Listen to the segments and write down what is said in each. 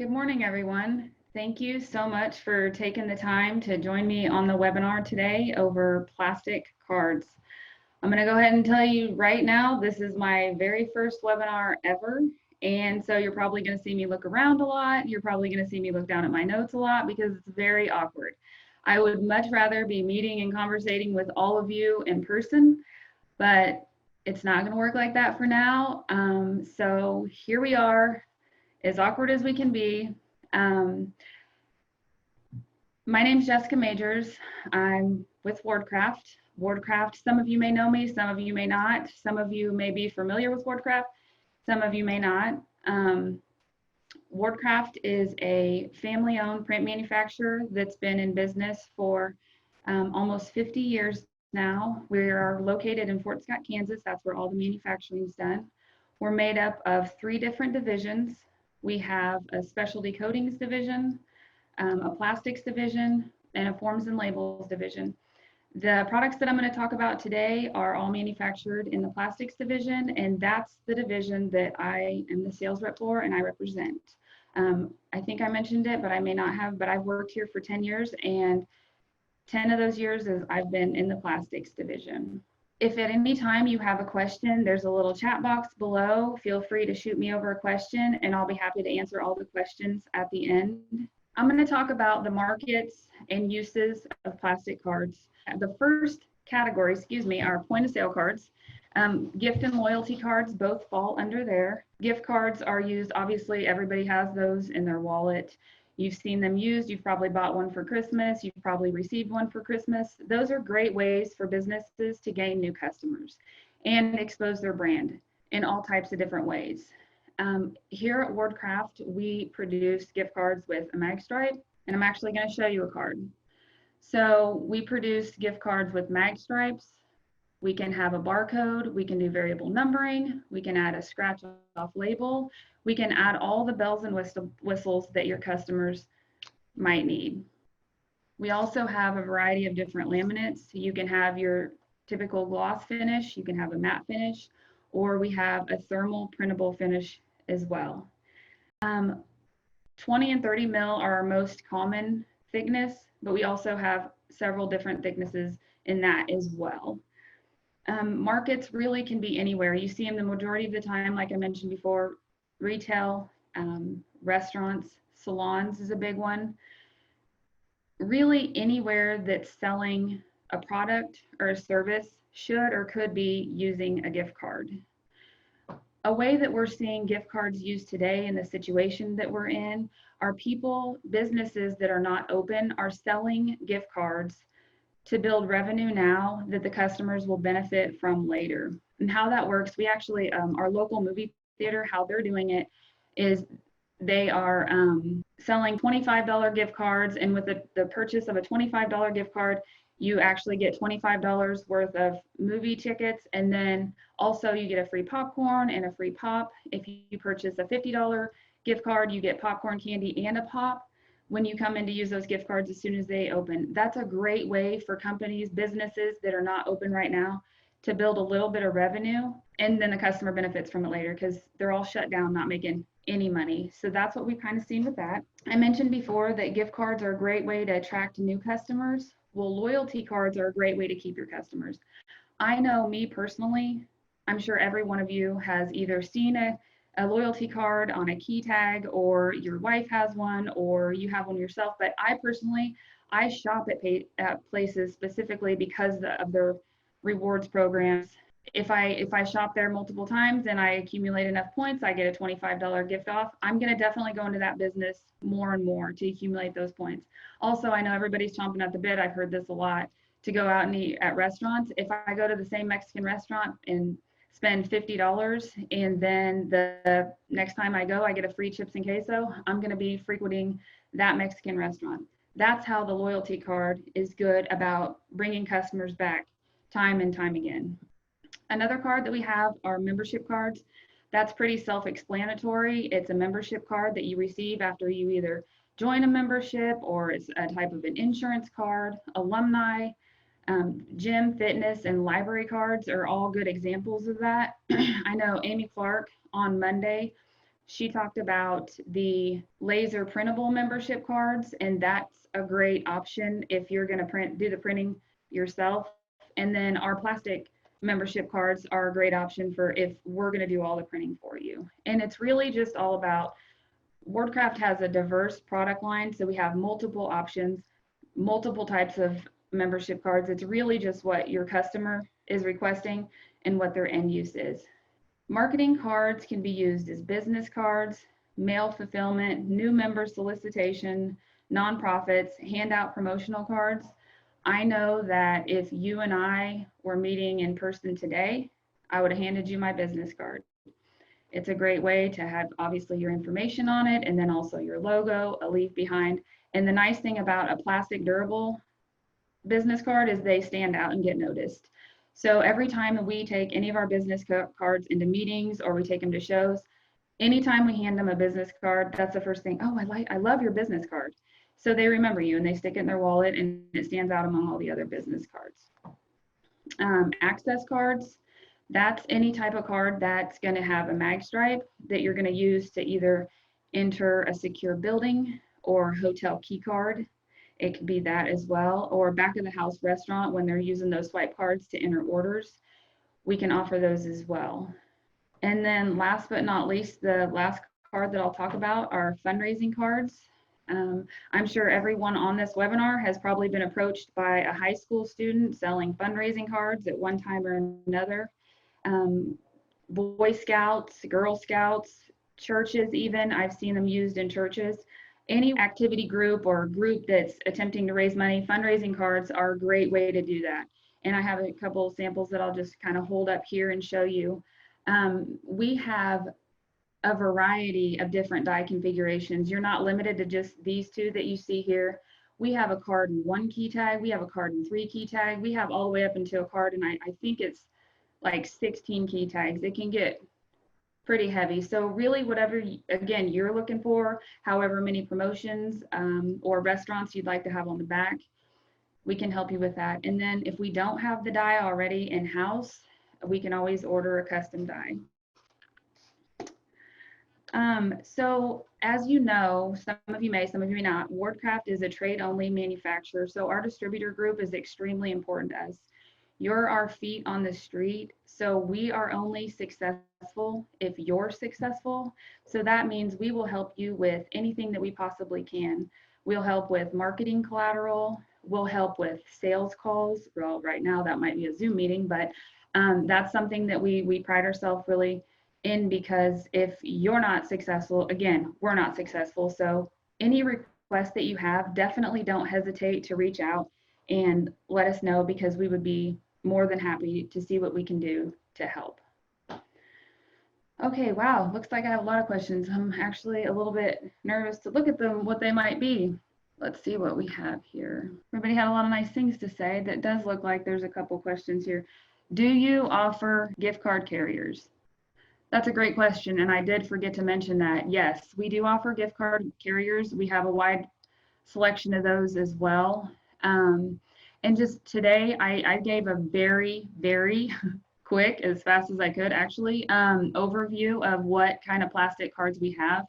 Good morning, everyone. Thank you so much for taking the time to join me on the webinar today over plastic cards. I'm going to go ahead and tell you right now, this is my very first webinar ever. And so you're probably going to see me look around a lot. You're probably going to see me look down at my notes a lot because it's very awkward. I would much rather be meeting and conversating with all of you in person, but it's not going to work like that for now. So here we are, as awkward as we can be. Um, my name's Jessica Majors. I'm with Ward-Kraft. Ward-Kraft, some of you may know me, some of you may not. Some of you may be familiar with Ward-Kraft, some of you may not. Ward-Kraft is a family-owned print manufacturer that's been in business for almost 50 years now. We are located in Fort Scott, Kansas. That's where all the manufacturing is done. We're made up of 3 different divisions. We have a specialty coatings division, a plastics division, and a forms and labels division. The products that I'm going to talk about today are all manufactured in the plastics division, and that's the division that I am the sales rep for and I represent. I think I mentioned it, but I may not have, but I've worked here for 10 years, and 10 of those years is I've been in the plastics division. If at any time you have a question, there's a little chat box below. Feel free to shoot me over a question, and I'll be happy to answer all the questions at the end. I'm going to talk about the markets and uses of plastic cards. The first category, are point of sale cards. Gift and loyalty cards both fall under there. Gift cards are used, obviously, everybody has those in their wallet. You've seen them used. You've probably bought one for Christmas. You've probably received one for Christmas. Those are great ways for businesses to gain new customers and expose their brand in all types of different ways. Here at Ward-Kraft, we produce gift cards with a mag stripe, and I'm actually going to show you a card. So we produce gift cards with mag stripes. We can have a barcode. We can do variable numbering. We can add a scratch off label. We can add all the bells and whistles that your customers might need. We also have a variety of different laminates. You can have your typical gloss finish. You can have a matte finish, or we have a thermal printable finish as well. 20 and 30 mil are our most common thickness, but we also have several different thicknesses in that as well. Markets really can be anywhere. You see them the majority of the time, like I mentioned before, retail, restaurants, salons is a big one. Really anywhere that's selling a product or a service should or could be using a gift card. A way that we're seeing gift cards used today in the situation that we're in are businesses that are not open are selling gift cards to build revenue now that the customers will benefit from later. And how that works, we actually, our local movie theater, how they're doing it is they are selling $25 gift cards, and with the purchase of a $25 gift card, you actually get $25 worth of movie tickets, and then also you get a free popcorn and a free pop. If you purchase a $50 gift card, you get popcorn, candy, and a pop when you come in to use those gift cards as soon as they open. That's a great way for companies, businesses that are not open right now to build a little bit of revenue, and then the customer benefits from it later because they're all shut down, not making any money. So that's what we've kind of seen with that. I mentioned before that gift cards are a great way to attract new customers. Well, loyalty cards are a great way to keep your customers. I know me personally, I'm sure every one of you has either seen a loyalty card on a key tag, or your wife has one, or you have one yourself. But I personally, I shop at places specifically because of their rewards programs. If I shop there multiple times and I accumulate enough points, I get a $25 gift off. I'm going to definitely go into that business more and more to accumulate those points. Also, I know everybody's chomping at the bit. I've heard this a lot, to go out and eat at restaurants. If I go to the same Mexican restaurant and spend $50 and then the next time I go, I get a free chips and queso, I'm going to be frequenting that Mexican restaurant. That's how the loyalty card is good about bringing customers back time and time again. Another card that we have are membership cards. That's pretty self-explanatory. It's a membership card that you receive after you either join a membership, or it's a type of an insurance card. Alumni, gym, fitness, and library cards are all good examples of that. I know Amy Clark on Monday, she talked about the laser printable membership cards, and that's a great option if you're going to do the printing yourself. And then our plastic membership cards are a great option for if we're going to do all the printing for you. And it's really just all about, Ward-Kraft has a diverse product line, so we have multiple options, multiple types of membership cards. It's really just what your customer is requesting and what their end use is. Marketing cards can be used as business cards, mail fulfillment, new member solicitation, nonprofits, handout promotional cards. I know that if you and I were meeting in person today, I would have handed you my business card. It's a great way to have obviously your information on it, and then also your logo, a leave behind. And the nice thing about a plastic durable business card is they stand out and get noticed. So every time we take any of our business cards into meetings or we take them to shows, anytime we hand them a business card, that's the first thing. Oh, I love your business card. So they remember you and they stick it in their wallet, and it stands out among all the other business cards. Access cards, that's any type of card that's going to have a mag stripe that you're going to use to either enter a secure building or hotel key card. It could be that as well, or back of the house restaurant when they're using those swipe cards to enter orders. We can offer those as well. And then last but not least, the last card that I'll talk about are fundraising cards. I'm sure everyone on this webinar has probably been approached by a high school student selling fundraising cards at one time or another. Boy Scouts, Girl Scouts, churches even, I've seen them used in churches. Any activity group or group that's attempting to raise money, fundraising cards are a great way to do that. And I have a couple of samples that I'll just kind of hold up here and show you. We have a variety of different die configurations. You're not limited to just these two that you see here. We have a card in 1 key tag, we have a card in 3 key tag, we have all the way up into a card, and I think it's like 16 key tags. It can get pretty heavy. So really whatever, again, you're looking for, however many promotions or restaurants you'd like to have on the back, we can help you with that. And then if we don't have the die already in-house, we can always order a custom die. So as you know, some of you may, some of you may not, Ward-Kraft is a trade-only manufacturer. So our distributor group is extremely important to us. You're our feet on the street. So we are only successful if you're successful. So that means we will help you with anything that we possibly can. We'll help with marketing collateral. We'll help with sales calls. Well, right now that might be a Zoom meeting, but that's something that we pride ourselves really in, because if you're not successful, again, we're not successful. So any request that you have, definitely don't hesitate to reach out and let us know, because we would be more than happy to see what we can do to help. Okay, wow, looks like I have a lot of questions. I'm actually a little bit nervous to look at them, what they might be. Let's see what we have here. Everybody had a lot of nice things to say. That does look like there's a couple questions here. Do you offer gift card carriers? That's a great question, and I did forget to mention that. Yes, we do offer gift card carriers. We have a wide selection of those as well. And just today, I gave a very, very quick, as fast as I could actually, overview of what kind of plastic cards we have.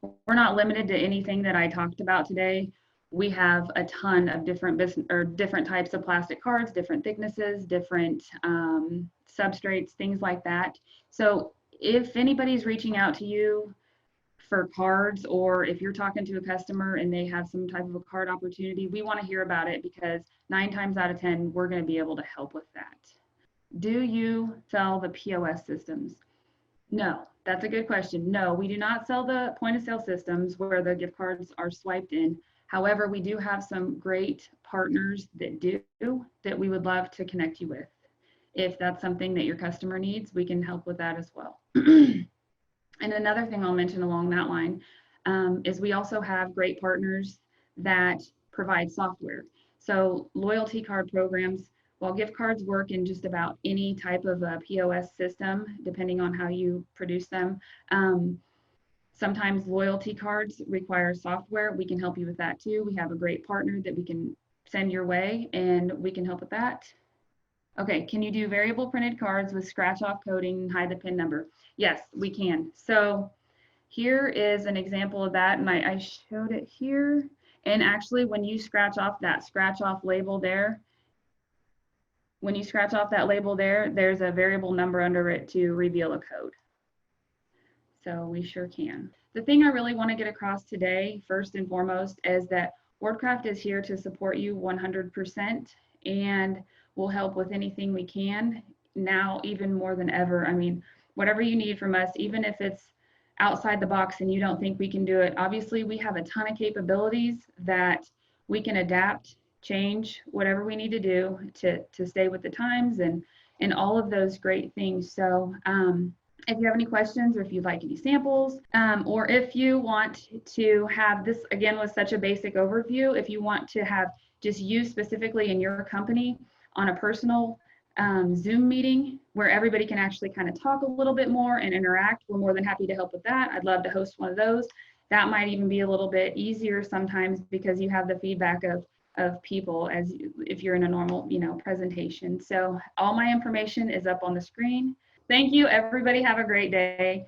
We're not limited to anything that I talked about today. We have a ton of different different types of plastic cards, different thicknesses, different substrates, things like that. So if anybody's reaching out to you for cards, or if you're talking to a customer and they have some type of a card opportunity, we want to hear about it, because 9 times out of 10, we're going to be able to help with that. Do you sell the POS systems? No, that's a good question. No, we do not sell the point of sale systems where the gift cards are swiped in. However, we do have some great partners that do, that we would love to connect you with. If that's something that your customer needs, we can help with that as well. And another thing I'll mention along that line is we also have great partners that provide software. So loyalty card programs, while gift cards work in just about any type of a POS system, depending on how you produce them, sometimes loyalty cards require software. We can help you with that too. We have a great partner that we can send your way, and we can help with that. Okay, can you do variable printed cards with scratch off coding and hide the PIN number? Yes, we can. So Here is an example of that, and I showed it here. And actually, when you scratch off that scratch off label there, when you scratch off that label there, there's a variable number under it to reveal a code. So we sure can. The thing I really want to get across today, first and foremost, is that Ward-Kraft is here to support you 100% and will help with anything we can now, even more than ever. I mean, whatever you need from us, even if it's outside the box and you don't think we can do it, obviously we have a ton of capabilities that we can adapt, change, whatever we need to do to stay with the times and all of those great things. So if you have any questions or if you'd like any samples, or if you want to have this, again, was such a basic overview, if you want to have just you specifically in your company on a personal Zoom meeting where everybody can actually kind of talk a little bit more and interact, we're more than happy to help with that. I'd love to host one of those. That might even be a little bit easier sometimes because you have the feedback of people as if you're in a normal, presentation. So all my information is up on the screen. Thank you, everybody. Have a great day.